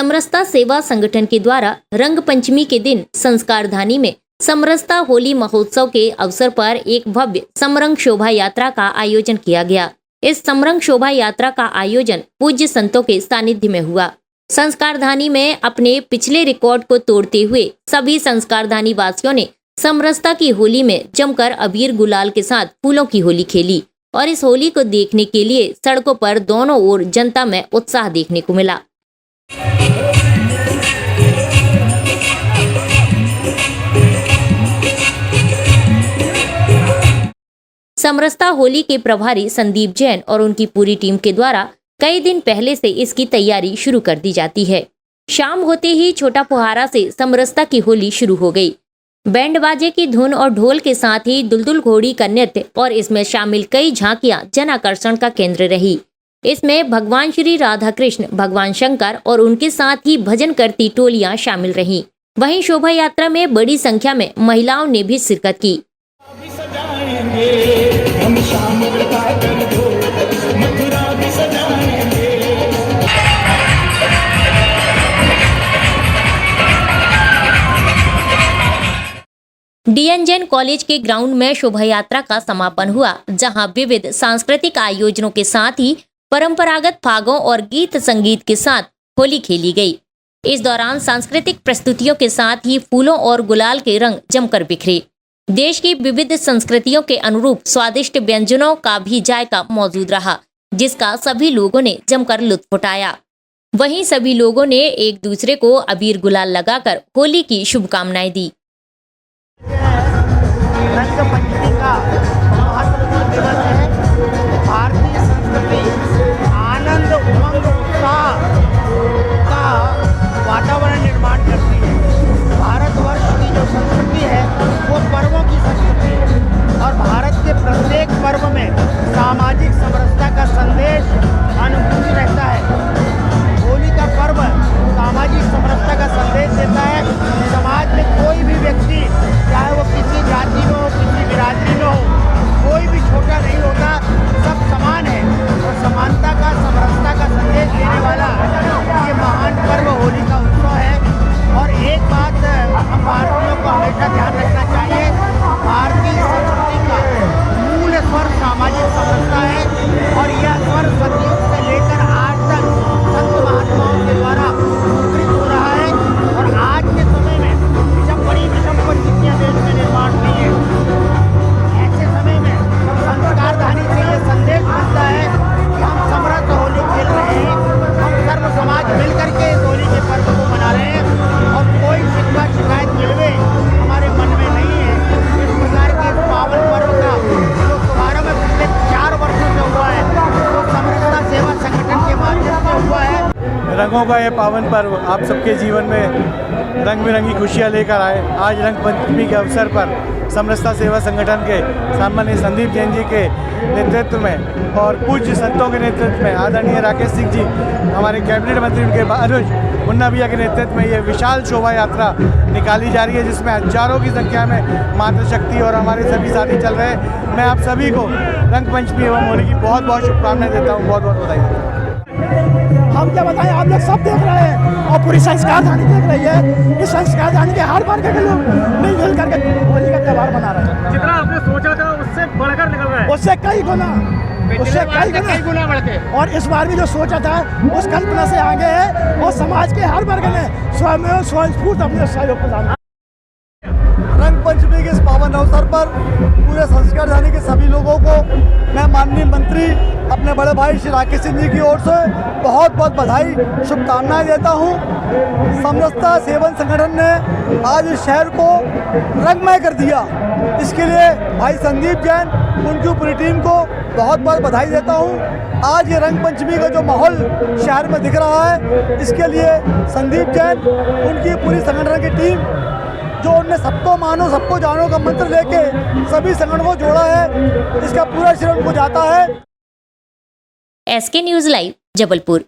समरसता सेवा संगठन के द्वारा रंग पंचमी के दिन संस्कारधानी में समरसता होली महोत्सव के अवसर पर एक भव्य समरंग शोभा यात्रा का आयोजन किया गया। इस समरंग शोभा यात्रा का आयोजन पूज्य संतों के सानिध्य में हुआ। संस्कारधानी में अपने पिछले रिकॉर्ड को तोड़ते हुए सभी संस्कारधानी वासियों ने समरसता की होली में जमकर अबीर गुलाल के साथ फूलों की होली खेली और इस होली को देखने के लिए सड़कों पर दोनों ओर जनता में उत्साह देखने को मिला। समरसता होली के प्रभारी संदीप जैन और उनकी पूरी टीम के द्वारा कई दिन पहले से इसकी तैयारी शुरू कर दी जाती है। शाम होते ही छोटा फुहारा से समरसता की होली शुरू हो गई। बैंड बाजे की धुन और ढोल के साथ ही दुलदुल घोड़ी का नृत्य और इसमें शामिल कई झांकियां जन आकर्षण का केंद्र रही। इसमें भगवान श्री राधा कृष्ण, भगवान शंकर और उनके साथ ही भजन करती टोलियां शामिल रहीं। वहीं शोभा यात्रा में बड़ी संख्या में महिलाओं ने भी शिरकत की। डीएन जैन कॉलेज के ग्राउंड में शोभा यात्रा का समापन हुआ, जहां विविध सांस्कृतिक आयोजनों के साथ ही परंपरागत फागों और गीत संगीत के साथ होली खेली गई। इस दौरान सांस्कृतिक प्रस्तुतियों के साथ ही फूलों और गुलाल के रंग जमकर बिखरे। देश की विविध संस्कृतियों के अनुरूप स्वादिष्ट व्यंजनों का भी जायका मौजूद रहा, जिसका सभी लोगों ने जमकर लुत्फ उठाया। वहीं सभी लोगों ने एक दूसरे को अबीर गुलाल लगाकर होली की शुभकामनाएं दी। रंग पंचमी का महत्वपूर्ण दिवस है। भारतीय संस्कृति आनंद, उमंग, उत्साह का वातावरण निर्माण करती है। भारतवर्ष की जो संस्कृति है वो पर्वों की संस्कृति है और भारत के प्रत्येक पर्व में सामाजिक समरसता का संदेश अनुभूत रहता है। होली का पर्व सामाजिक समरसता का संदेश देता है। समाज में कोई भी व्यक्ति, चाहे वो किसी जाति में हो, किसी बिरादरी में हो, कोई भी छोटा नहीं होता, सब समान है और समानता का, समरसता का संदेश देने वाला ये महान पर्व होली का उत्सव है। और एक बात हम भारतीयों को हमेशा ध्यान रखना चाहिए, भारतीय संस्कृति का मूल स्वर सामाजिक समरसता है और यह स्वर सदियों से लेकर आज तक संत महात्माओं के द्वारा मुद्रित हो रहा है। और आज के समय में जब बड़ी विषम परिस्थितियाँ देश में निर्माण हुई है, ऐसे समय में संस्कारधानी से ये संदेश मिलता है कि हम समरस होली खेल रहे हैं, हम सर्व समाज मिलकर के इस होली के पर्व को मना रहे हैं और कोई शिकवा शिकायत गिलवे हमारे मन में नहीं है। इस प्रकार के पावन पर्व का जो शुभारंभ पिछले 4 वर्षों से हुआ है वो समरसता सेवा संगठन के माध्यम से हुआ है। रंगों का ये पावन पर्व आप सबके जीवन में रंग बिरंगी खुशियाँ लेकर आए। आज रंग पंचमी के अवसर पर समरसता सेवा संगठन के सामान्य संदीप जैन जी के नेतृत्व में और पूज्य संतों के नेतृत्व में आदरणीय राकेश सिंह जी, हमारे कैबिनेट मंत्री उनके अनुज मुन्ना भैया के नेतृत्व में ये विशाल शोभा यात्रा निकाली जा रही है, जिसमें हजारों की संख्या में मातृ शक्ति और हमारे सभी साथी चल रहे हैं। मैं आप सभी को रंग पंचमी एवं होली की बहुत बहुत शुभकामनाएं देता हूँ, बहुत बहुत बधाई देता हूँ। हम क्या बताएं, आप लोग सब देख रहे हैं और पूरी संस्कारधानी देख रही है। इस संस्कारधानी के हर वर्ग के लोग मिलजुल करके होली का त्यौहार मना रहे हैं। जितना आपने सोचा था उससे बढ़कर निकल रहा है, उससे कई गुना बढ़ के। और इस बार भी जो सोचा था उस कल्पना से आगे है और समाज के हर वर्ग ने स्वयंस्फूर्त अपने सहयोग प्रदान। रंग पंचमी के इस पावन अवसर पर पूरे संस्कारधानी के सभी लोगों को मैं माननीय मंत्री अपने बड़े भाई श्री राकेश सिंह जी की ओर से बहुत बहुत बधाई, शुभकामनाएं देता हूं। समरसता सेवन संगठन ने आज इस शहर को रंगमय कर दिया, इसके लिए भाई संदीप जैन, उनकी पूरी टीम को बहुत बहुत बधाई देता हूं। आज ये रंग पंचमी का जो माहौल शहर में दिख रहा है, इसके लिए संदीप जैन, उनकी पूरी संगठन की टीम, जो उनने सबको मानो सबको जानो का मंत्र लेके सभी संगठनों को जोड़ा है, इसका पूरा श्रेय उनको जाता है। SK news live, Jabalpur.